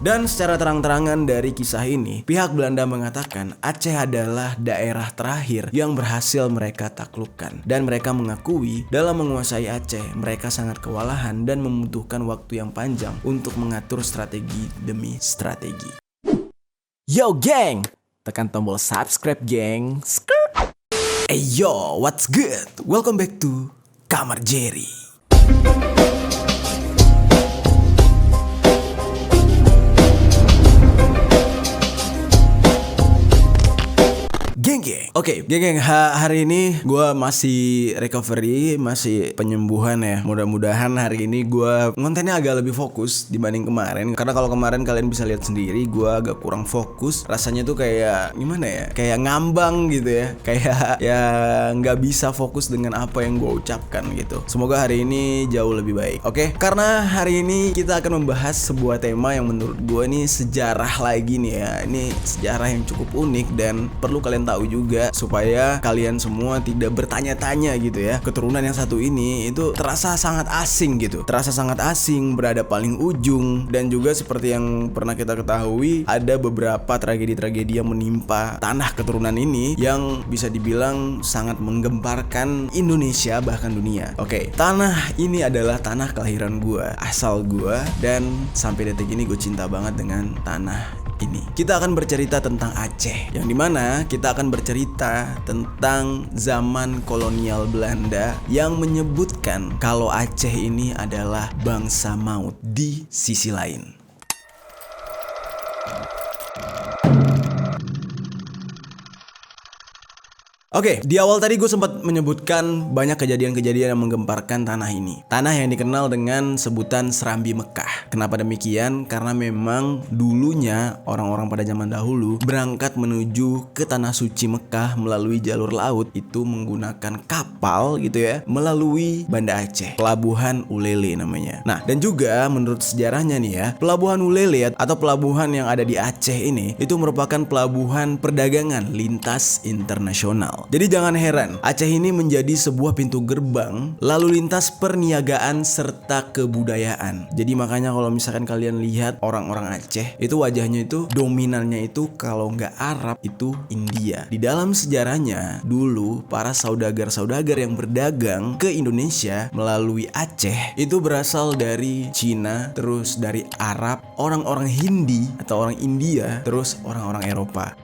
Dan secara terang-terangan dari kisah ini, pihak Belanda mengatakan Aceh adalah daerah terakhir yang berhasil mereka taklukkan. Dan mereka mengakui dalam menguasai Aceh, mereka sangat kewalahan dan membutuhkan waktu yang panjang untuk mengatur strategi demi strategi. Yo geng, tekan tombol subscribe geng. Hey yo, what's good? Welcome back to Kamar Jerry. Geng. Oke, geng. Hari ini gue masih recovery, masih penyembuhan ya. Mudah-mudahan hari ini gue kontennya agak lebih fokus dibanding kemarin. Karena kalau kemarin kalian bisa lihat sendiri, gue agak kurang fokus. Rasanya tuh kayak gimana ya? Kayak ngambang gitu ya. Kayak ya nggak bisa fokus dengan apa yang gue ucapkan gitu. Semoga hari ini jauh lebih baik. Oke, karena hari ini kita akan membahas sebuah tema yang menurut gue ini sejarah lagi nih ya. Ini sejarah yang cukup unik dan perlu kalian tahu juga supaya kalian semua tidak bertanya-tanya gitu ya. Keturunan yang satu ini itu terasa sangat asing gitu. Terasa sangat asing, berada paling ujung, dan juga seperti yang pernah kita ketahui ada beberapa tragedi-tragedi yang menimpa tanah keturunan ini yang bisa dibilang sangat menggemparkan Indonesia bahkan dunia. Oke, tanah ini adalah tanah kelahiran gua, asal gua, dan sampai detik ini gue cinta banget dengan tanah ini. Kita akan bercerita tentang Aceh, yang dimana kita akan bercerita tentang zaman kolonial Belanda yang menyebutkan kalau Aceh ini adalah bangsa maut di sisi lain. Oke, di awal tadi gue sempat menyebutkan banyak kejadian-kejadian yang menggemparkan tanah ini. Tanah yang dikenal dengan sebutan Serambi Mekah. Kenapa demikian? Karena memang dulunya orang-orang pada zaman dahulu berangkat menuju ke tanah suci Mekah melalui jalur laut itu menggunakan kapal gitu ya, melalui Banda Aceh, Pelabuhan Ulele namanya. Nah, dan juga menurut sejarahnya nih ya, Pelabuhan Ulele atau pelabuhan yang ada di Aceh ini itu merupakan pelabuhan perdagangan lintas internasional. Jadi jangan heran, Aceh ini menjadi sebuah pintu gerbang lalu lintas perniagaan serta kebudayaan. Jadi makanya kalau misalkan kalian lihat orang-orang Aceh itu wajahnya itu dominannya itu kalau nggak Arab itu India. Di dalam sejarahnya dulu para saudagar-saudagar yang berdagang ke Indonesia melalui Aceh itu berasal dari Cina, terus dari Arab, orang-orang Hindi atau orang India, terus orang-orang Eropa.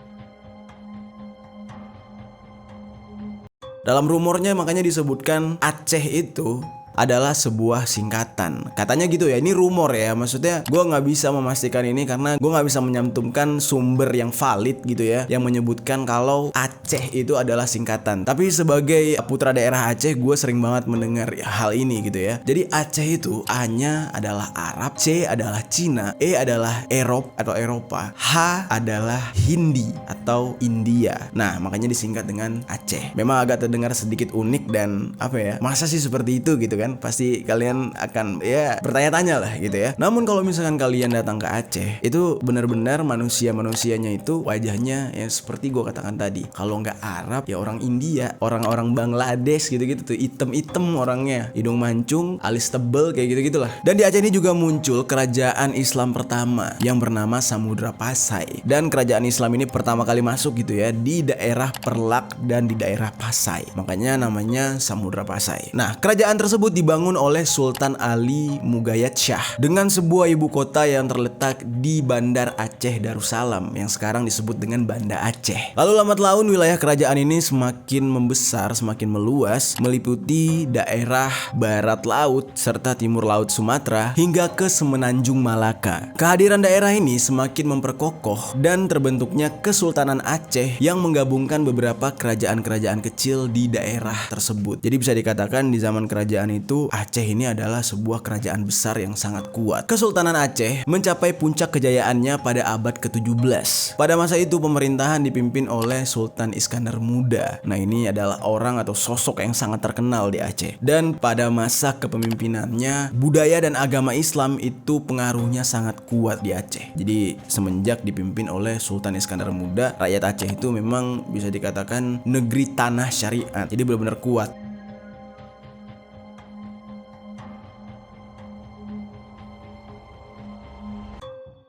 Dalam rumornya makanya disebutkan Aceh itu adalah sebuah singkatan. Katanya gitu ya, ini rumor ya. Maksudnya gue gak bisa memastikan ini karena gue gak bisa menyantumkan sumber yang valid gitu ya, yang menyebutkan kalau Aceh itu adalah singkatan. Tapi sebagai putra daerah Aceh, gue sering banget mendengar hal ini gitu ya. Jadi Aceh itu A-nya adalah Arab, C adalah Cina, E adalah Erop atau Eropa, H adalah Hindi atau India. Nah makanya disingkat dengan Aceh. Memang agak terdengar sedikit unik dan apa ya, masa sih seperti itu gitu kan, pasti kalian akan ya bertanya-tanya lah gitu ya. Namun kalau misalkan kalian datang ke Aceh, itu benar-benar manusia-manusianya itu wajahnya ya seperti gue katakan tadi. Kalau nggak Arab ya orang India, orang-orang Bangladesh gitu-gitu tuh, item-item orangnya, hidung mancung, alis tebel kayak gitu-gitulah. Dan di Aceh ini juga muncul kerajaan Islam pertama yang bernama Samudra Pasai. Dan kerajaan Islam ini pertama kali masuk gitu ya di daerah Perlak dan di daerah Pasai. Makanya namanya Samudra Pasai. Nah, kerajaan tersebut dibangun oleh Sultan Ali Mugayat Shah dengan sebuah ibu kota yang terletak di Bandar Aceh Darussalam yang sekarang disebut dengan Banda Aceh. Lalu lambat laun wilayah kerajaan ini semakin membesar, semakin meluas, meliputi daerah barat laut serta timur laut Sumatera hingga ke Semenanjung Malaka. Kehadiran daerah ini semakin memperkokoh dan terbentuknya Kesultanan Aceh yang menggabungkan beberapa kerajaan-kerajaan kecil di daerah tersebut. Jadi bisa dikatakan di zaman kerajaan itu Aceh ini adalah sebuah kerajaan besar yang sangat kuat. Kesultanan Aceh mencapai puncak kejayaannya pada abad ke-17. Pada masa itu pemerintahan dipimpin oleh Sultan Iskandar Muda. Nah ini adalah orang atau sosok yang sangat terkenal di Aceh. Dan pada masa kepemimpinannya budaya dan agama Islam itu pengaruhnya sangat kuat di Aceh. Jadi semenjak dipimpin oleh Sultan Iskandar Muda, rakyat Aceh itu memang bisa dikatakan negeri tanah syariat. Jadi benar-benar kuat.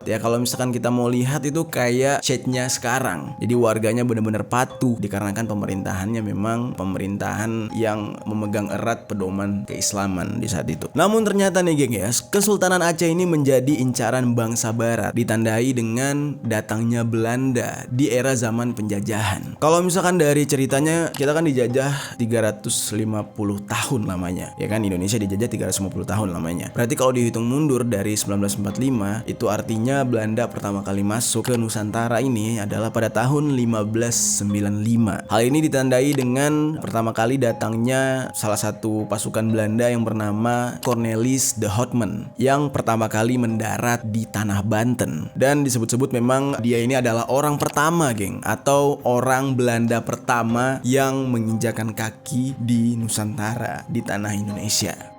Ya kalau misalkan kita mau lihat itu kayak shade-nya sekarang. Jadi warganya benar-benar patuh dikarenakan pemerintahannya memang pemerintahan yang memegang erat pedoman keislaman di saat itu. Namun ternyata nih geng ya, Kesultanan Aceh ini menjadi incaran bangsa barat, ditandai dengan datangnya Belanda di era zaman penjajahan. Kalau misalkan dari ceritanya, kita kan dijajah 350 tahun lamanya. Ya kan, Indonesia dijajah 350 tahun lamanya. Berarti kalau dihitung mundur dari 1945, itu artinya Belanda pertama kali masuk ke Nusantara ini adalah pada tahun 1595. Hal ini ditandai dengan pertama kali datangnya salah satu pasukan Belanda yang bernama Cornelis de Houtman yang pertama kali mendarat di tanah Banten. Dan disebut-sebut memang dia ini adalah orang pertama geng, atau orang Belanda pertama yang menginjakan kaki di Nusantara, di tanah Indonesia.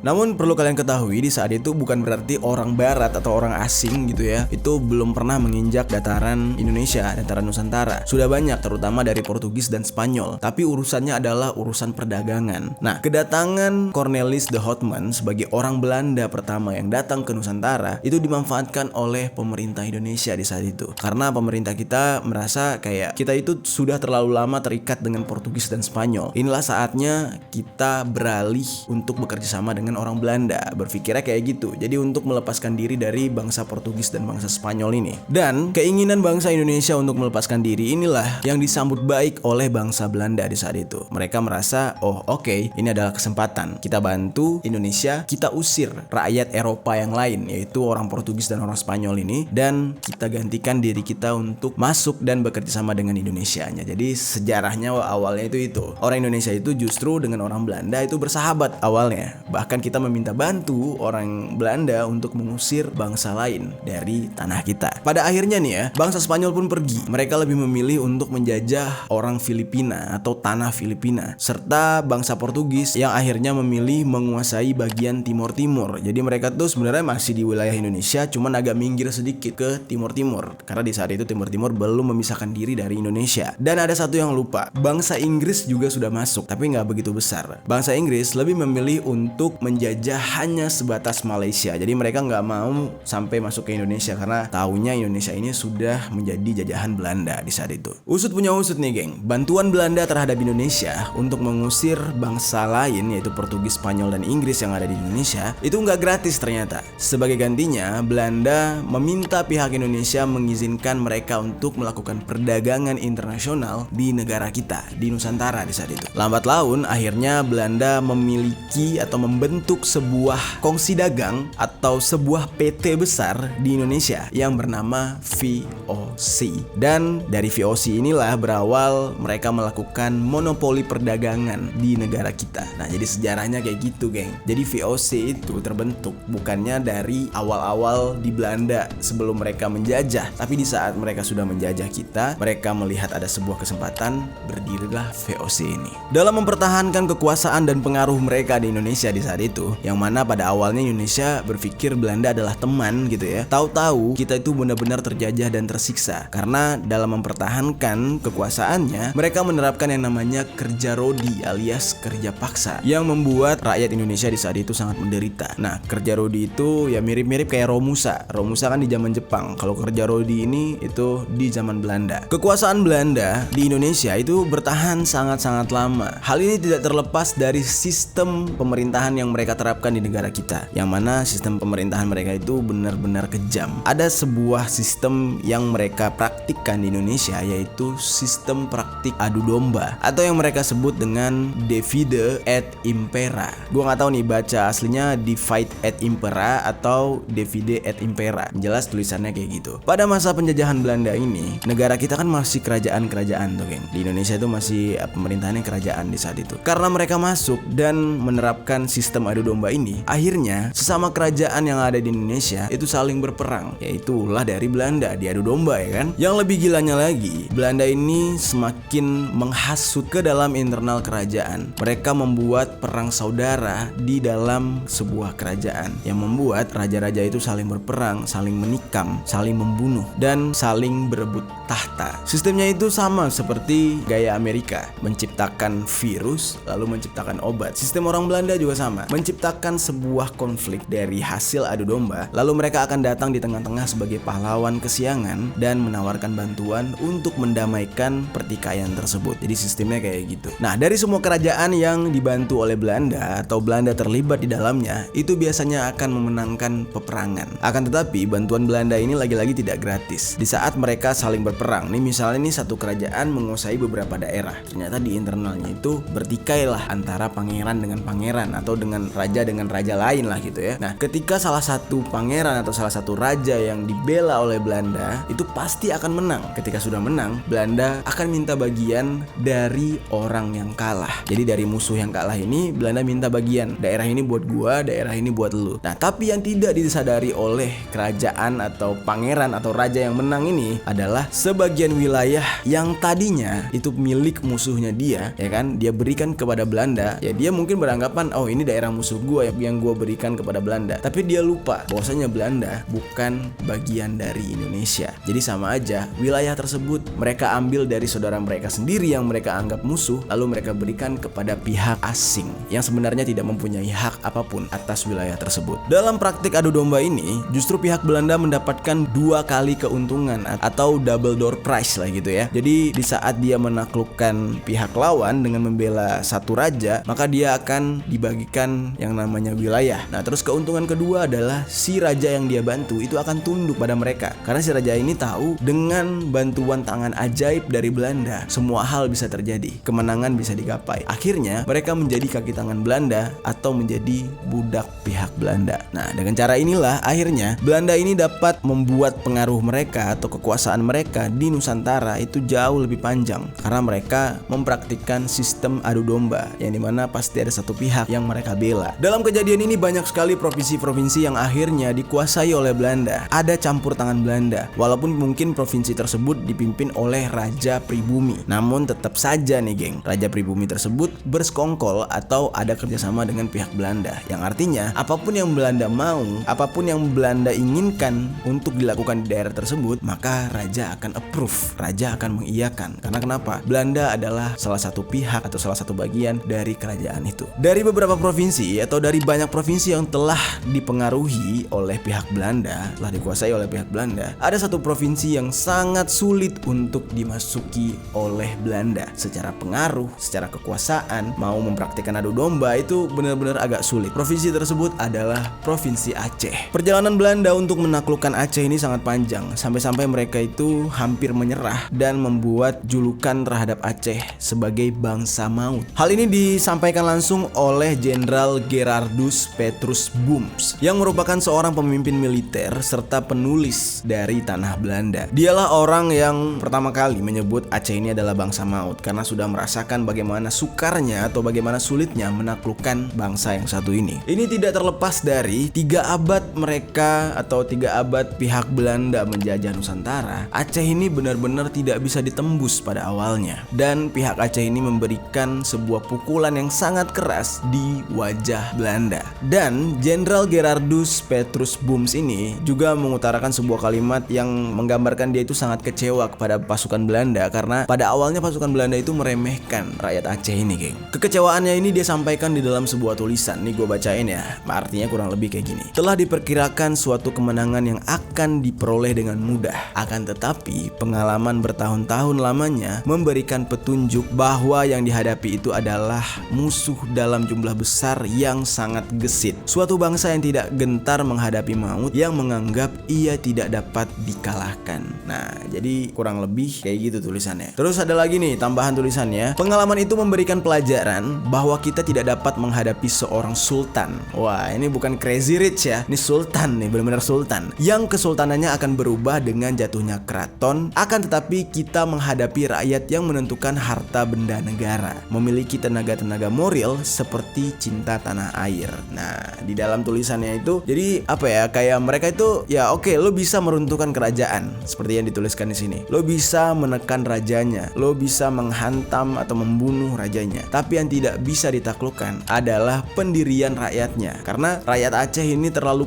Namun perlu kalian ketahui di saat itu bukan berarti orang barat atau orang asing gitu ya, itu belum pernah menginjak dataran Indonesia, dataran Nusantara. Sudah banyak, terutama dari Portugis dan Spanyol, tapi urusannya adalah urusan perdagangan. Nah, kedatangan Cornelis de Houtman sebagai orang Belanda pertama yang datang ke Nusantara itu dimanfaatkan oleh pemerintah Indonesia di saat itu. Karena pemerintah kita merasa kayak kita itu sudah terlalu lama terikat dengan Portugis dan Spanyol. Inilah saatnya kita beralih untuk bekerja sama dengan orang Belanda, berpikirnya kayak gitu. Jadi untuk melepaskan diri dari bangsa Portugis dan bangsa Spanyol ini. Dan keinginan bangsa Indonesia untuk melepaskan diri inilah yang disambut baik oleh bangsa Belanda di saat itu. Mereka merasa, oh oke, ini adalah kesempatan. Kita bantu Indonesia, kita usir rakyat Eropa yang lain, yaitu orang Portugis dan orang Spanyol ini, dan kita gantikan diri kita untuk masuk dan bekerja sama dengan Indonesianya. Jadi sejarahnya awalnya itu. Orang Indonesia itu justru dengan orang Belanda itu bersahabat awalnya. Bahkan kita meminta bantu orang Belanda untuk mengusir bangsa lain dari tanah kita. Pada akhirnya nih ya, bangsa Spanyol pun pergi. Mereka lebih memilih untuk menjajah orang Filipina atau tanah Filipina, serta bangsa Portugis yang akhirnya memilih menguasai bagian timur-timur. Jadi mereka tuh sebenarnya masih di wilayah Indonesia, cuman agak minggir sedikit ke timur-timur, karena di saat itu timur-timur belum memisahkan diri dari Indonesia. Dan ada satu yang lupa, bangsa Inggris juga sudah masuk, tapi nggak begitu besar. Bangsa Inggris lebih memilih untuk menjajah hanya sebatas Malaysia. Jadi mereka nggak mau sampai masuk ke Indonesia karena taunya Indonesia ini sudah menjadi jajahan Belanda di saat itu. Usut punya usut nih geng, bantuan Belanda terhadap Indonesia untuk mengusir bangsa lain yaitu Portugis, Spanyol, dan Inggris yang ada di Indonesia itu nggak gratis ternyata. Sebagai gantinya, Belanda meminta pihak Indonesia mengizinkan mereka untuk melakukan perdagangan internasional di negara kita, di Nusantara di saat itu. Lambat laun, akhirnya Belanda memiliki atau membentuk sebuah kongsi dagang atau sebuah PT besar di Indonesia yang bernama VOC. Dan dari VOC inilah berawal mereka melakukan monopoli perdagangan di negara kita. Nah, jadi sejarahnya kayak gitu, geng. Jadi VOC itu terbentuk bukannya dari awal-awal di Belanda sebelum mereka menjajah, tapi di saat mereka sudah menjajah kita, mereka melihat ada sebuah kesempatan, berdirilah VOC ini. Dalam mempertahankan kekuasaan dan pengaruh mereka di Indonesia di saat itu, yang mana pada awalnya Indonesia berpikir Belanda adalah teman gitu ya. Tahu-tahu kita itu benar-benar terjajah dan tersiksa karena dalam mempertahankan kekuasaannya, mereka menerapkan yang namanya kerja rodi alias kerja paksa yang membuat rakyat Indonesia di saat itu sangat menderita. Nah, kerja rodi itu ya mirip-mirip kayak Romusa. Romusa kan di zaman Jepang. Kalau kerja rodi ini itu di zaman Belanda. Kekuasaan Belanda di Indonesia itu bertahan sangat-sangat lama. Hal ini tidak terlepas dari sistem pemerintahan yang mereka terapkan di negara kita, yang mana sistem pemerintahan mereka itu benar-benar kejam. Ada sebuah sistem yang mereka praktikkan di Indonesia, yaitu sistem praktik adu domba atau yang mereka sebut dengan divide et impera. Gua nggak tahu nih baca aslinya divide et impera atau divide et impera. Jelas tulisannya kayak gitu. Pada masa penjajahan Belanda ini, negara kita kan masih kerajaan-kerajaan tuh, geng. Di Indonesia itu masih pemerintahannya kerajaan di saat itu. Karena mereka masuk dan menerapkan sistem sistem adu domba ini, akhirnya sesama kerajaan yang ada di Indonesia itu saling berperang, yaitu ulah dari Belanda di adu domba ya kan. Yang lebih gilanya lagi, Belanda ini semakin menghasut ke dalam internal kerajaan. Mereka membuat perang saudara di dalam sebuah kerajaan yang membuat raja-raja itu saling berperang, saling menikam, saling membunuh, dan saling berebut tahta. Sistemnya itu sama seperti gaya Amerika, menciptakan virus lalu menciptakan obat. Sistem orang Belanda juga sama, menciptakan sebuah konflik dari hasil adu domba, lalu mereka akan datang di tengah-tengah sebagai pahlawan kesiangan dan menawarkan bantuan untuk mendamaikan pertikaian tersebut. Jadi sistemnya kayak gitu. Nah, dari semua kerajaan yang dibantu oleh Belanda atau Belanda terlibat di dalamnya, itu biasanya akan memenangkan peperangan. Akan tetapi bantuan Belanda ini lagi-lagi tidak gratis. Di saat mereka saling berperang, nih misalnya nih satu kerajaan menguasai beberapa daerah, ternyata di internalnya itu bertikailah antara pangeran dengan pangeran atau dengan raja lain lah gitu ya. Nah, ketika salah satu pangeran atau salah satu raja yang dibela oleh Belanda itu pasti akan menang. Ketika sudah menang, Belanda akan minta bagian dari orang yang kalah. Jadi dari musuh yang kalah ini, Belanda minta bagian. Daerah ini buat gua, daerah ini buat lu. Nah, tapi yang tidak disadari oleh kerajaan atau pangeran atau raja yang menang ini adalah sebagian wilayah yang tadinya itu milik musuhnya dia, ya kan? Dia berikan kepada Belanda. Ya dia mungkin beranggapan, oh ini daerah musuh gua yang gua berikan kepada Belanda. Tapi dia lupa bahwasanya Belanda bukan bagian dari Indonesia. Jadi sama aja, wilayah tersebut mereka ambil dari saudara mereka sendiri yang mereka anggap musuh, lalu mereka berikan kepada pihak asing yang sebenarnya tidak mempunyai hak apapun atas wilayah tersebut. Dalam praktik adu domba ini, justru pihak Belanda mendapatkan 2 kali keuntungan atau double door prize lah gitu ya. Jadi di saat dia menaklukkan pihak lawan dengan membela satu raja, maka dia akan dibagikan yang namanya wilayah. Nah, terus keuntungan kedua adalah si raja yang dia bantu itu akan tunduk pada mereka. Karena si raja ini tahu dengan bantuan tangan ajaib dari Belanda, semua hal bisa terjadi. Kemenangan bisa digapai. Akhirnya mereka menjadi kaki tangan Belanda atau menjadi budak pihak Belanda. Nah, dengan cara inilah akhirnya Belanda ini dapat membuat pengaruh mereka atau kekuasaan mereka di Nusantara itu jauh lebih panjang karena mereka mempraktikkan sistem adu domba yang dimana pasti ada satu pihak yang mereka bela. Dalam kejadian ini banyak sekali provinsi-provinsi yang akhirnya dikuasai oleh Belanda. Ada campur tangan Belanda, walaupun mungkin provinsi tersebut dipimpin oleh raja pribumi. Namun tetap saja nih geng, raja pribumi tersebut bersekongkol atau ada kerjasama dengan pihak Belanda. Yang artinya apapun yang Belanda mau, apapun yang Belanda inginkan untuk dilakukan di daerah tersebut, maka raja akan approve, raja akan mengiyakan. Karena kenapa? Belanda adalah salah satu pihak atau salah satu bagian dari kerajaan itu. Dari beberapa provinsi atau dari banyak provinsi yang telah dipengaruhi oleh pihak Belanda, telah dikuasai oleh pihak Belanda, ada satu provinsi yang sangat sulit untuk dimasuki oleh Belanda. Secara pengaruh, secara kekuasaan, mau mempraktikkan adu domba itu benar-benar agak sulit. Provinsi tersebut adalah Provinsi Aceh. Perjalanan Belanda untuk menaklukkan Aceh ini sangat panjang, sampai-sampai mereka itu hampir menyerah dan membuat julukan terhadap Aceh sebagai bangsa maut. Hal ini disampaikan langsung oleh Jenderal Gerardus Petrus Booms yang merupakan seorang pemimpin militer serta penulis dari tanah Belanda. Dialah orang yang pertama kali menyebut Aceh ini adalah bangsa maut karena sudah merasakan bagaimana sukarnya atau bagaimana sulitnya menaklukkan bangsa yang satu ini. Ini tidak terlepas dari 3 abad mereka atau 3 abad pihak Belanda menjajah Nusantara. Aceh ini benar-benar tidak bisa ditembus pada awalnya, dan pihak Aceh ini memberikan sebuah pukulan yang sangat keras di wajah Belanda. Dan Jenderal Gerardus Petrus Booms ini juga mengutarakan sebuah kalimat yang menggambarkan dia itu sangat kecewa kepada pasukan Belanda karena pada awalnya pasukan Belanda itu meremehkan rakyat Aceh ini, geng. Kekecewaannya ini dia sampaikan di dalam sebuah tulisan. Nih gue bacain ya. Artinya kurang lebih kayak gini. Telah diperkirakan suatu kemenangan yang akan diperoleh dengan mudah. Akan tetapi pengalaman bertahun-tahun lamanya memberikan petunjuk bahwa yang dihadapi itu adalah musuh dalam jumlah besar yang sangat gesit. Suatu bangsa yang tidak gentar menghadapi maut, yang menganggap ia tidak dapat dikalahkan. Nah, jadi kurang lebih kayak gitu tulisannya. Terus ada lagi nih tambahan tulisannya. Pengalaman itu memberikan pelajaran bahwa kita tidak dapat menghadapi seorang sultan. Wah, ini bukan crazy rich ya. Ini sultan nih, benar-benar sultan. Yang kesultanannya akan berubah dengan jatuhnya keraton. Akan tetapi kita menghadapi rakyat yang menentukan harta benda negara, memiliki tenaga-tenaga moral seperti cinta membuka tanah air. Nah, di dalam tulisannya itu jadi apa ya, kayak mereka itu ya oke, lo bisa meruntuhkan kerajaan seperti yang dituliskan di sini. Lo bisa menekan rajanya, lo bisa menghantam atau membunuh rajanya. Tapi yang tidak bisa ditaklukkan adalah pendirian rakyatnya. Karena rakyat Aceh ini terlalu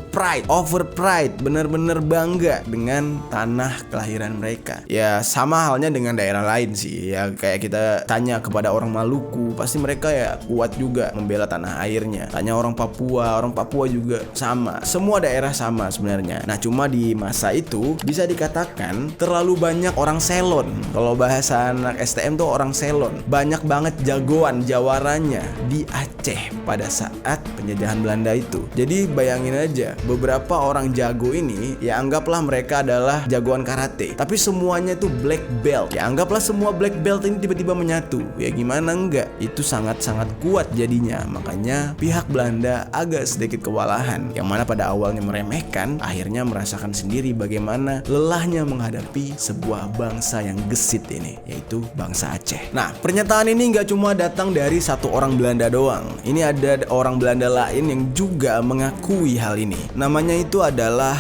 over pride, bener-bener bangga dengan tanah kelahiran mereka. Ya sama halnya dengan daerah lain sih. Ya kayak kita tanya kepada orang Maluku, pasti mereka ya kuat juga membela tanah airnya. Tanya orang Papua juga sama. Semua daerah sama sebenarnya. Nah cuma di masa itu bisa dikatakan terlalu banyak orang selon. Kalau bahasa anak STM tuh orang selon. Banyak banget jagoan jawarannya di Aceh pada saat penjajahan Belanda itu. Jadi bayangin aja, beberapa orang jago ini ya anggaplah mereka adalah jagoan karate, tapi semuanya itu black belt. Ya anggaplah semua black belt ini tiba-tiba menyatu. Ya gimana enggak? Itu sangat-sangat kuat jadinya. Makanya pihak Belanda agak sedikit kewalahan, yang mana pada awalnya meremehkan, akhirnya merasakan sendiri bagaimana lelahnya menghadapi sebuah bangsa yang gesit ini, yaitu bangsa Aceh. Nah, pernyataan ini nggak cuma datang dari satu orang Belanda doang. Ini ada orang Belanda lain yang juga mengakui hal ini. Namanya itu adalah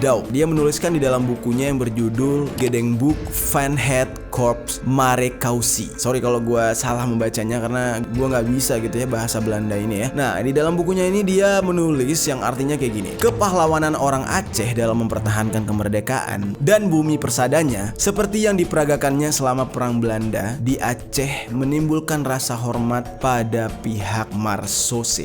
Daub. Dia menuliskan di dalam bukunya yang berjudul Gedengboek van het Korps Marekausi. Sorry kalau gue salah membacanya karena gue nggak bisa gitu ya bahasa Belanda ini ya. Nah, di dalam bukunya ini dia menulis yang artinya kayak gini: kepahlawanan orang Aceh dalam mempertahankan kemerdekaan dan bumi persadanya seperti yang diperagakannya selama perang Belanda di Aceh menimbulkan rasa hormat pada pihak Marsus.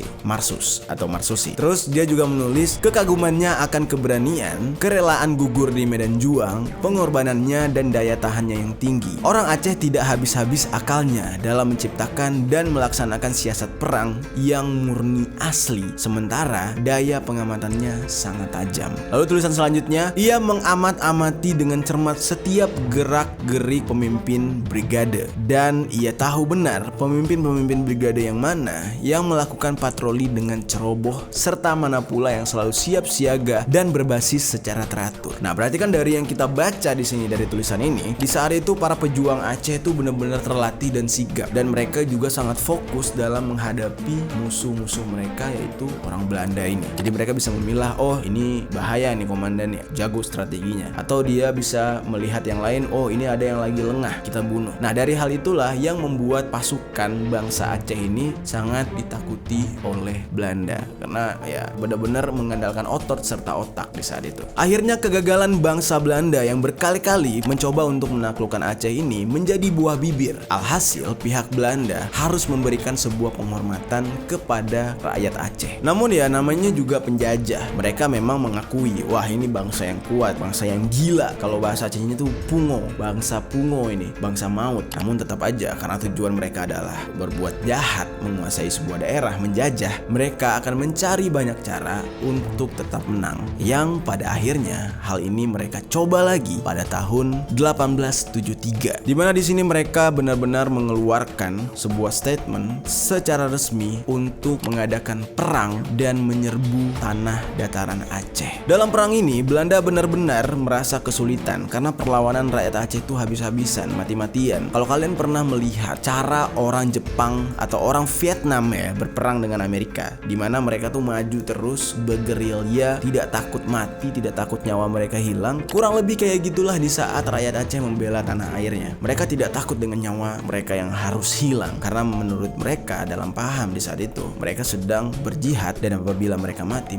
Terus dia juga menulis kekagumannya akan keberanian, kerelaan gugur di medan juang, pengorbanannya dan daya tahannya yang tinggi. Orang Aceh tidak habis-habis akalnya dalam menciptakan dan melaksanakan siasat perang yang murni asli, sementara daya pengamatannya sangat tajam. Lalu tulisan selanjutnya, ia mengamat-amati dengan cermat setiap gerak-gerik pemimpin brigade, dan ia tahu benar pemimpin-pemimpin brigade yang mana yang melakukan patroli dengan ceroboh, serta mana pula yang selalu siap siaga dan berbasis secara teratur. Nah, berarti kan dari yang kita baca di sini dari tulisan ini, di saat itu para pejuang Aceh itu benar-benar terlatih dan sigap, dan mereka juga sangat fokus dalam menghadapi musuh-musuh mereka, yaitu orang Belanda ini. Jadi mereka bisa memilah, oh ini bahaya nih komandannya, jago strateginya, atau dia bisa melihat yang lain, oh ini ada yang lagi lengah, kita bunuh. Nah, dari hal itulah yang membuat pasukan bangsa Aceh ini sangat ditakuti oleh Belanda, karena ya benar-benar mengandalkan otot serta otak di saat itu. Akhirnya kegagalan bangsa Belanda yang berkali-kali mencoba untuk menaklukkan Aceh ini menjadi buah bibir. Alhasil pihak Belanda harus memberikan sebuah penghormatan kepada rakyat Aceh. Namun ya namanya juga penjajah, mereka memang mengakui, wah ini bangsa yang kuat, bangsa yang gila. Kalau bahasa Acehnya itu pungo, bangsa pungo ini, bangsa maut. Namun tetap aja karena tujuan mereka adalah berbuat jahat, menguasai sebuah daerah, menjajah, mereka akan mencari banyak cara untuk tetap menang. Yang pada akhirnya hal ini mereka coba lagi pada tahun 1873, di mana di sini mereka benar-benar mengeluarkan sebuah statement secara resmi untuk mengadakan perang dan menyerbu tanah dataran Aceh. Dalam perang ini Belanda benar-benar merasa kesulitan karena perlawanan rakyat Aceh itu habis-habisan, mati-matian. Kalau kalian pernah melihat cara orang Jepang atau orang Vietnam ya berperang dengan Amerika, di mana mereka tuh maju terus bergerilya, tidak takut mati, tidak takut nyawa mereka hilang. Kurang lebih kayak gitulah di saat rakyat Aceh membela tanah airnya. Mereka tidak takut dengan nyawa mereka yang harus hilang, karena menurut mereka dalam paham di saat itu mereka sedang berjihad, dan apabila mereka mati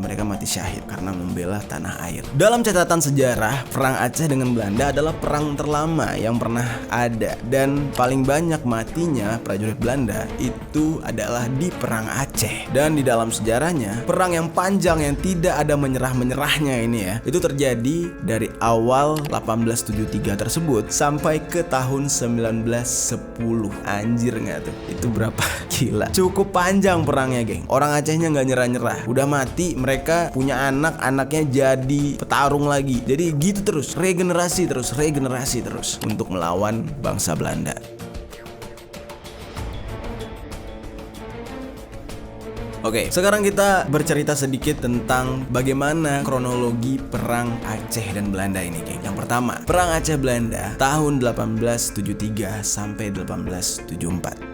syahid karena membela tanah air. Dalam catatan sejarah, perang Aceh dengan Belanda adalah perang terlama yang pernah ada, dan paling banyak matinya prajurit Belanda itu adalah di perang Aceh. Dan di dalam sejarahnya, perang yang panjang yang tidak ada menyerah-menyerahnya ini ya, itu terjadi dari awal 1873 tersebut sampai ke tahun 1910. Anjir nggak tuh? Itu berapa? Gila. Cukup panjang perangnya, geng. Orang Acehnya nggak nyerah-nyerah. Udah mati, mereka punya anak, anaknya jadi petarung lagi. Jadi gitu terus, regenerasi terus untuk melawan bangsa Belanda. Oke, sekarang kita bercerita sedikit tentang bagaimana kronologi perang Aceh dan Belanda ini, geng. Yang pertama, perang Aceh Belanda tahun 1873 sampai 1874.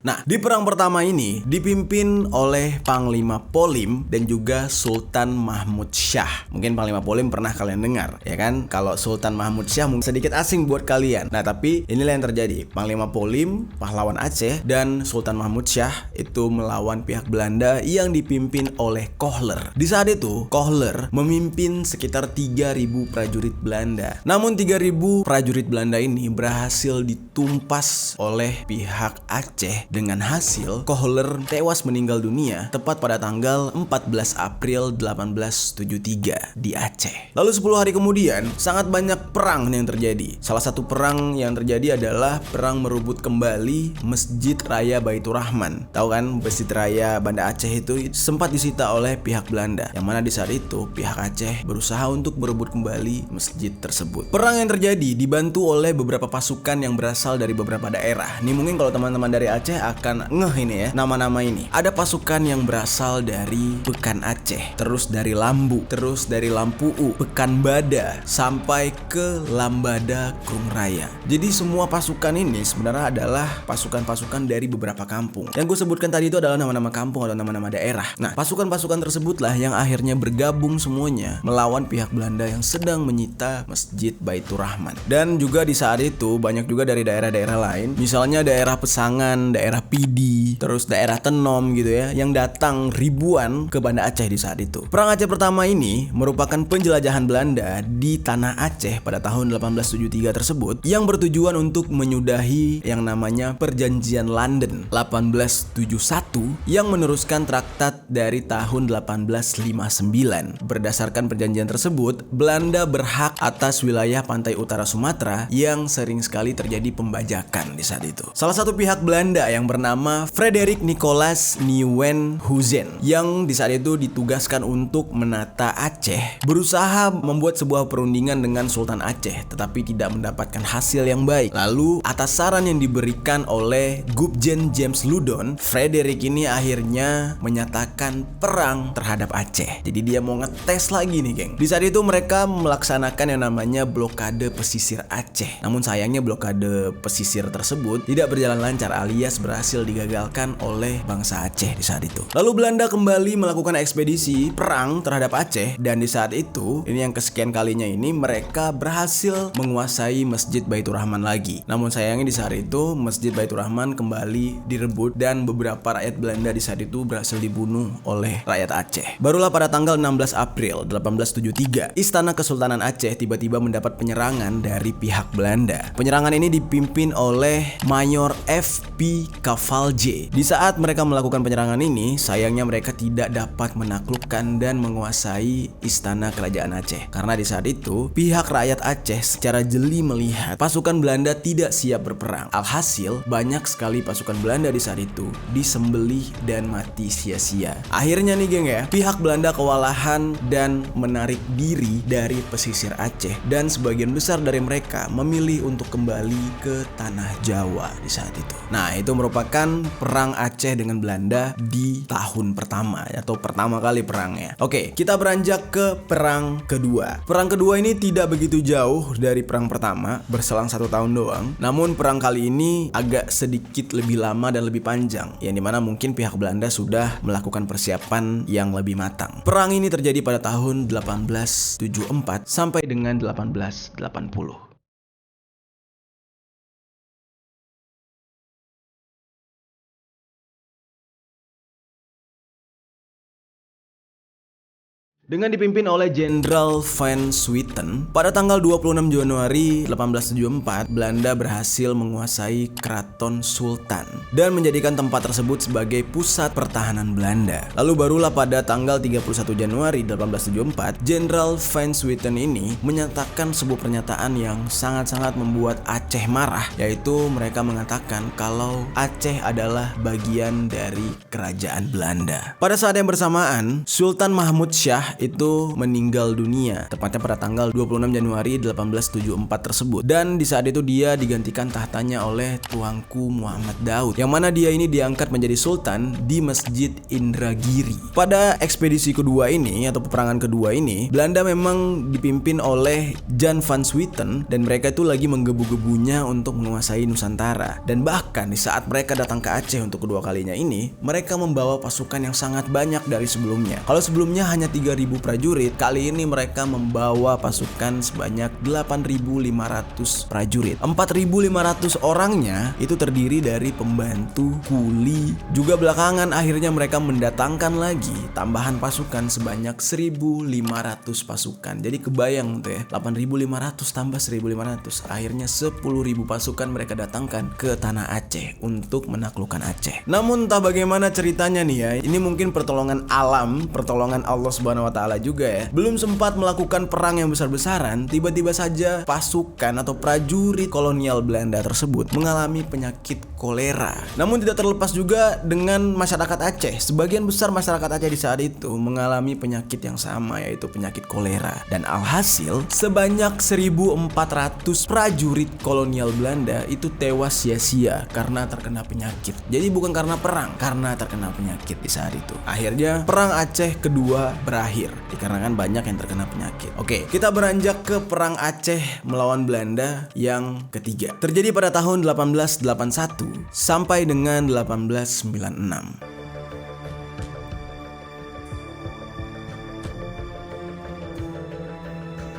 Nah, di perang pertama ini dipimpin oleh Panglima Polim dan juga Sultan Mahmud Syah. Mungkin Panglima Polim pernah kalian dengar, ya kan? Kalau Sultan Mahmud Syah mungkin sedikit asing buat kalian. Nah, tapi inilah yang terjadi. Panglima Polim, pahlawan Aceh, dan Sultan Mahmud Syah itu melawan pihak Belanda yang dipimpin oleh Kohler. Di saat itu, Kohler memimpin sekitar 3.000 prajurit Belanda. Namun 3.000 prajurit Belanda ini berhasil ditumpas oleh pihak Aceh dengan hasil Kohler tewas meninggal dunia tepat pada tanggal 14 April 1873 di Aceh. Lalu 10 hari kemudian sangat banyak perang yang terjadi. Salah satu perang yang terjadi adalah perang merebut kembali Masjid Raya Baitur Rahman. Tahu kan, Masjid Raya Banda Aceh itu sempat disita oleh pihak Belanda, yang mana di saat itu pihak Aceh berusaha untuk merebut kembali masjid tersebut. Perang yang terjadi dibantu oleh beberapa pasukan yang berasal dari beberapa daerah. Nih mungkin kalau teman-teman dari Aceh akan ngeh ini ya, nama-nama ini. Ada pasukan yang berasal dari Pekan Aceh, terus dari Lambu, terus dari Lampu'u, Pekan Bada, sampai ke Lambada Krung Raya. Jadi semua pasukan ini sebenarnya adalah pasukan-pasukan dari beberapa kampung. Yang gue sebutkan tadi itu adalah nama-nama kampung atau nama-nama daerah. Nah, pasukan-pasukan tersebutlah yang akhirnya bergabung semuanya melawan pihak Belanda yang sedang menyita Masjid Baitur Rahman. Dan juga di saat itu banyak juga dari daerah-daerah lain, misalnya daerah Pesangan, daerah Pidi, terus daerah Tenom gitu ya, yang datang ribuan ke Banda Aceh di saat itu. Perang Aceh pertama ini merupakan penjelajahan Belanda di tanah Aceh pada tahun 1873 tersebut yang bertujuan untuk menyudahi yang namanya Perjanjian London 1871 yang meneruskan traktat dari tahun 1859. Berdasarkan perjanjian tersebut, Belanda berhak atas wilayah pantai utara Sumatera yang sering sekali terjadi pembajakan di saat itu. Salah satu pihak Belanda yang bernama Frederik Nicolaas Nieuwenhuizen yang di saat itu ditugaskan untuk menata Aceh berusaha membuat sebuah perundingan dengan Sultan Aceh tetapi tidak mendapatkan hasil yang baik. Lalu atas saran yang diberikan oleh Gubjen James Loudon, Frederik ini akhirnya menyatakan perang terhadap Aceh. Jadi dia mau ngetes lagi nih geng. Di saat itu mereka melaksanakan yang namanya blokade pesisir Aceh. Namun sayangnya blokade pesisir tersebut tidak berjalan lancar alias berhasil digagalkan oleh bangsa Aceh di saat itu. Lalu Belanda kembali melakukan ekspedisi perang terhadap Aceh dan di saat itu, ini yang kesekian kalinya ini mereka berhasil menguasai Masjid Baitur Rahman lagi. Namun sayangnya di saat itu Masjid Baitur Rahman kembali direbut dan beberapa rakyat Belanda di saat itu berhasil dibunuh oleh rakyat Aceh. Barulah pada tanggal 16 April 1873, Istana Kesultanan Aceh tiba-tiba mendapat penyerangan dari pihak Belanda. Penyerangan ini dipimpin oleh Mayor F.P. Cavalje. Di saat mereka melakukan penyerangan ini, sayangnya mereka tidak dapat menaklukkan dan menguasai istana kerajaan Aceh. Karena di saat itu, pihak rakyat Aceh secara jeli melihat pasukan Belanda tidak siap berperang. Alhasil, banyak sekali pasukan Belanda di saat itu disembelih dan mati sia-sia. Akhirnya nih geng ya, pihak Belanda kewalahan dan menarik diri dari pesisir Aceh dan sebagian besar dari mereka memilih untuk kembali ke tanah Jawa di saat itu. Nah, itu merupakan perang Aceh dengan Belanda di tahun pertama atau pertama kali perangnya. Oke, kita beranjak ke perang kedua. Perang kedua ini tidak begitu jauh dari perang pertama, berselang 1 tahun doang. Namun perang kali ini agak sedikit lebih lama dan lebih panjang, yang dimana mungkin pihak Belanda sudah melakukan persiapan yang lebih matang. Perang ini terjadi pada tahun 1874 sampai dengan 1880. Dengan dipimpin oleh Jenderal Van Swieten, pada tanggal 26 Januari 1874, Belanda berhasil menguasai Keraton Sultan dan menjadikan tempat tersebut sebagai pusat pertahanan Belanda. Lalu barulah pada tanggal 31 Januari 1874, Jenderal Van Swieten ini menyatakan sebuah pernyataan yang sangat-sangat membuat Aceh marah, yaitu mereka mengatakan kalau Aceh adalah bagian dari kerajaan Belanda. Pada saat yang bersamaan, Sultan Mahmud Syah itu meninggal dunia, tepatnya pada tanggal 26 Januari 1874 tersebut. Dan di saat itu dia digantikan tahtanya oleh tuanku Muhammad Daud, yang mana dia ini diangkat menjadi sultan di Masjid Indragiri. Pada ekspedisi kedua ini atau peperangan kedua ini, Belanda memang dipimpin oleh Jan van Swieten dan mereka itu lagi menggebu-gebunya untuk menguasai Nusantara. Dan bahkan di saat mereka datang ke Aceh untuk kedua kalinya ini, mereka membawa pasukan yang sangat banyak dari sebelumnya. Kalau sebelumnya hanya 3.000 prajurit, kali ini mereka membawa pasukan sebanyak 8.500 prajurit. 4.500 orangnya itu terdiri dari pembantu, kuli, juga belakangan akhirnya mereka mendatangkan lagi tambahan pasukan sebanyak 1.500 pasukan. Jadi kebayang tuh ya, 8.500 tambah 1.500, akhirnya 10.000 pasukan mereka datangkan ke tanah Aceh untuk menaklukkan Aceh. Namun entah bagaimana ceritanya nih ya, ini mungkin pertolongan alam, pertolongan Allah Subhanahu wa taala juga ya. Belum sempat melakukan perang yang besar-besaran, tiba-tiba saja pasukan atau prajurit kolonial Belanda tersebut mengalami penyakit kolera. Namun tidak terlepas juga dengan masyarakat Aceh. Sebagian besar masyarakat Aceh di saat itu mengalami penyakit yang sama, yaitu penyakit kolera. Dan alhasil sebanyak 1.400 prajurit kolonial Belanda itu tewas sia-sia karena terkena penyakit. Jadi bukan karena perang, karena terkena penyakit di saat itu. Akhirnya perang Aceh kedua berakhir dikarenakan banyak yang terkena penyakit. Oke, kita beranjak ke perang Aceh melawan Belanda yang ketiga. Terjadi pada tahun 1881 sampai dengan 1896.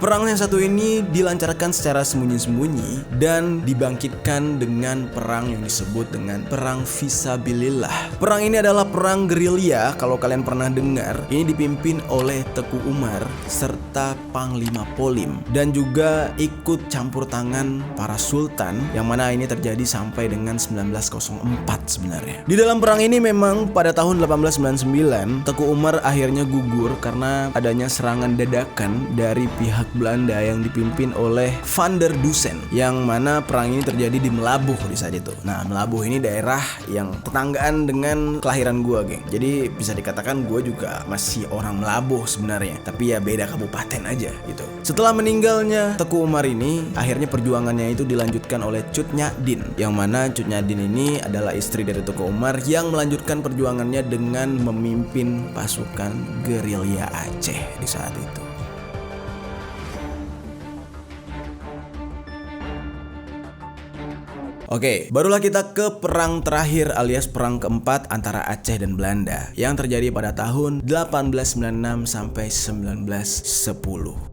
Perang yang satu ini dilancarkan secara sembunyi-sembunyi dan dibangkitkan dengan perang yang disebut dengan Perang Fisabilillah. Perang ini adalah perang gerilya, kalau kalian pernah dengar. Ini dipimpin oleh Teku Umar serta Panglima Polim dan juga ikut campur tangan para sultan, yang mana ini terjadi sampai dengan 1904 sebenarnya. Di dalam perang ini memang pada tahun 1899 Teku Umar akhirnya gugur karena adanya serangan dadakan dari pihak Belanda yang dipimpin oleh Van der Dusen, yang mana perang ini terjadi di Melabuh di saat itu. Nah, Melabuh ini daerah yang tetanggaan dengan kelahiran gue, geng. Jadi bisa dikatakan gue juga masih orang Melabuh sebenarnya, tapi ya beda kabupaten aja gitu. Setelah meninggalnya Teku Umar ini, akhirnya perjuangannya itu dilanjutkan oleh Cut Nyak-Din, yang mana Cut Nyak-Din ini adalah istri dari Teku Umar yang melanjutkan perjuangannya dengan memimpin pasukan gerilya Aceh di saat itu. Oke, barulah kita ke perang terakhir alias perang keempat antara Aceh dan Belanda yang terjadi pada tahun 1896 sampai 1910.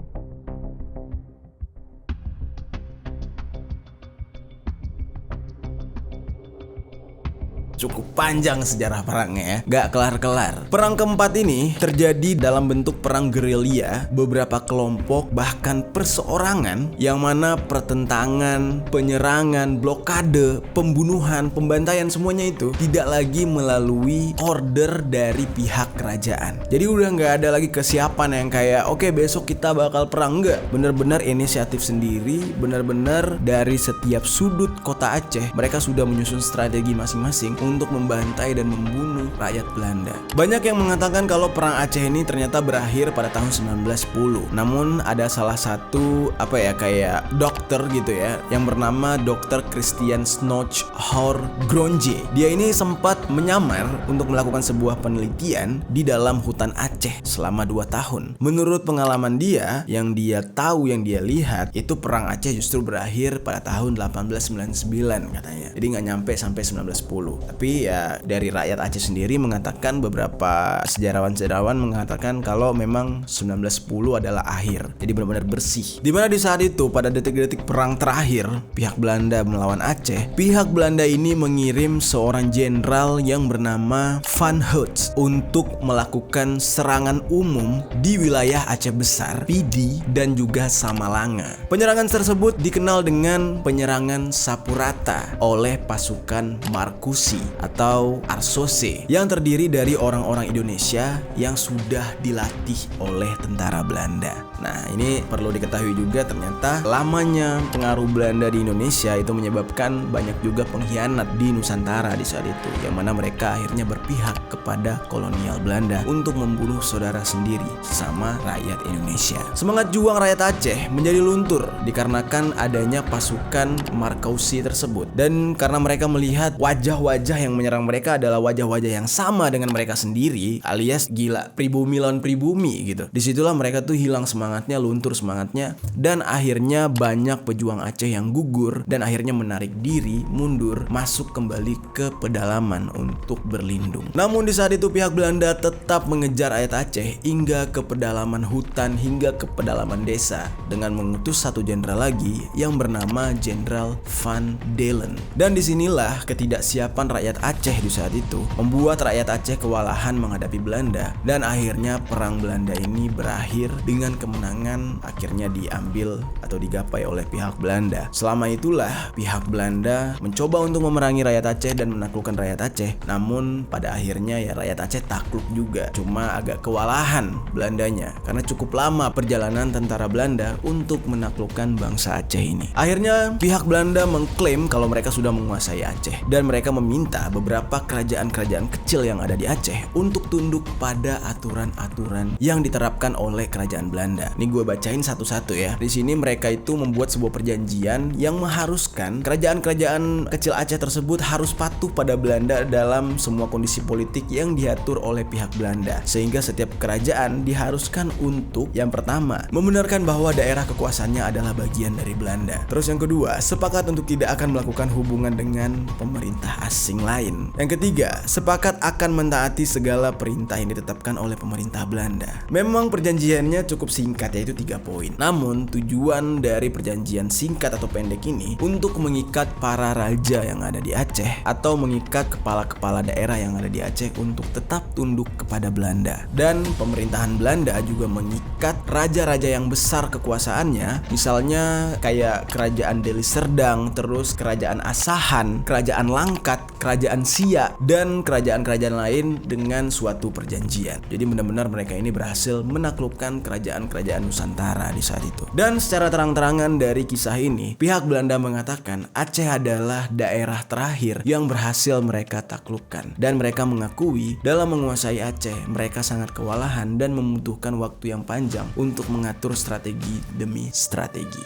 Cukup panjang sejarah perangnya ya, gak kelar-kelar. Perang keempat ini terjadi dalam bentuk perang gerilya, beberapa kelompok bahkan perseorangan, yang mana pertentangan, penyerangan, blokade, pembunuhan, pembantaian semuanya itu tidak lagi melalui order dari pihak kerajaan. Jadi udah gak ada lagi kesiapan yang kayak oke, besok kita bakal perang, enggak. Bener-bener inisiatif sendiri, bener-bener dari setiap sudut kota Aceh mereka sudah menyusun strategi masing-masing untuk membantai dan membunuh rakyat Belanda. Banyak yang mengatakan kalau perang Aceh ini ternyata berakhir pada tahun 1910. Namun ada salah satu kayak dokter gitu ya, yang bernama Dr. Christian Snoch Hor Gronje. Dia ini sempat menyamar untuk melakukan sebuah penelitian di dalam hutan Aceh selama 2 tahun. Menurut pengalaman dia, yang dia tahu, yang dia lihat, itu perang Aceh justru berakhir pada tahun 1899 katanya. Jadi nggak nyampe sampai 1910. Tapi ya dari rakyat Aceh sendiri mengatakan, beberapa sejarawan mengatakan kalau memang 1910 adalah akhir. Jadi benar-benar bersih. Dimana di saat itu pada detik-detik perang terakhir pihak Belanda melawan Aceh, pihak Belanda ini mengirim seorang jenderal yang bernama Van Heut untuk melakukan serangan umum di wilayah Aceh Besar, Pidi, dan juga Samalanga. Penyerangan tersebut dikenal dengan penyerangan Sapurata oleh pasukan Markusi. atau Arsose yang terdiri dari orang-orang Indonesia yang sudah dilatih oleh tentara Belanda. Nah, ini perlu diketahui juga, ternyata lamanya pengaruh Belanda di Indonesia itu menyebabkan banyak juga pengkhianat di Nusantara di saat itu, yang mana mereka akhirnya berpihak kepada kolonial Belanda untuk membunuh saudara sendiri sesama rakyat Indonesia. Semangat juang rakyat Aceh menjadi luntur dikarenakan adanya pasukan Markausi tersebut, dan karena mereka melihat wajah-wajah yang menyerang mereka adalah wajah-wajah yang sama dengan mereka sendiri, alias gila, pribumi lawan pribumi gitu. Disitulah mereka tuh hilang semangatnya, luntur semangatnya, dan akhirnya banyak pejuang Aceh yang gugur dan akhirnya menarik diri mundur, masuk kembali ke pedalaman untuk berlindung. Namun di saat itu pihak Belanda tetap mengejar rakyat Aceh hingga ke pedalaman hutan, hingga ke pedalaman desa, dengan mengutus satu jenderal lagi yang bernama Jenderal Van Dalen. Dan disinilah ketidaksiapan rakyat Aceh di saat itu membuat rakyat Aceh kewalahan menghadapi Belanda, dan akhirnya perang Belanda ini berakhir dengan kemenangan akhirnya diambil atau digapai oleh pihak Belanda. Selama itulah pihak Belanda mencoba untuk memerangi rakyat Aceh dan menaklukkan rakyat Aceh, namun pada akhirnya ya rakyat Aceh takluk juga, cuma agak kewalahan Belandanya karena cukup lama perjalanan tentara Belanda untuk menaklukkan bangsa Aceh ini. Akhirnya pihak Belanda mengklaim kalau mereka sudah menguasai Aceh, dan mereka meminta beberapa kerajaan-kerajaan kecil yang ada di Aceh untuk tunduk pada aturan-aturan yang diterapkan oleh kerajaan Belanda. Ini gue bacain satu-satu ya. Di sini mereka itu membuat sebuah perjanjian yang mengharuskan kerajaan-kerajaan kecil Aceh tersebut harus patuh pada Belanda dalam semua kondisi politik yang diatur oleh pihak Belanda, sehingga setiap kerajaan diharuskan untuk yang pertama membenarkan bahwa daerah kekuasaannya adalah bagian dari Belanda. Terus yang kedua, sepakat untuk tidak akan melakukan hubungan dengan pemerintah asing lain. Yang ketiga, sepakat akan mentaati segala perintah yang ditetapkan oleh pemerintah Belanda. Memang perjanjiannya cukup singkat, yaitu 3 poin. Namun tujuan dari perjanjian singkat atau pendek ini untuk mengikat para raja yang ada di Aceh atau mengikat kepala-kepala daerah yang ada di Aceh untuk tetap tunduk kepada Belanda. Dan pemerintahan Belanda juga mengikat raja-raja yang besar kekuasaannya, misalnya kayak kerajaan Deli Serdang, terus kerajaan Asahan, kerajaan Langkat, kerajaan Siak, dan kerajaan-kerajaan lain dengan suatu perjanjian. Jadi benar-benar mereka ini berhasil menaklukkan kerajaan-kerajaan Nusantara di saat itu. Dan secara terang-terangan dari kisah ini, pihak Belanda mengatakan Aceh adalah daerah terakhir yang berhasil mereka taklukkan, dan mereka mengakui dalam menguasai Aceh mereka sangat kewalahan dan membutuhkan waktu yang panjang untuk mengatur strategi demi strategi.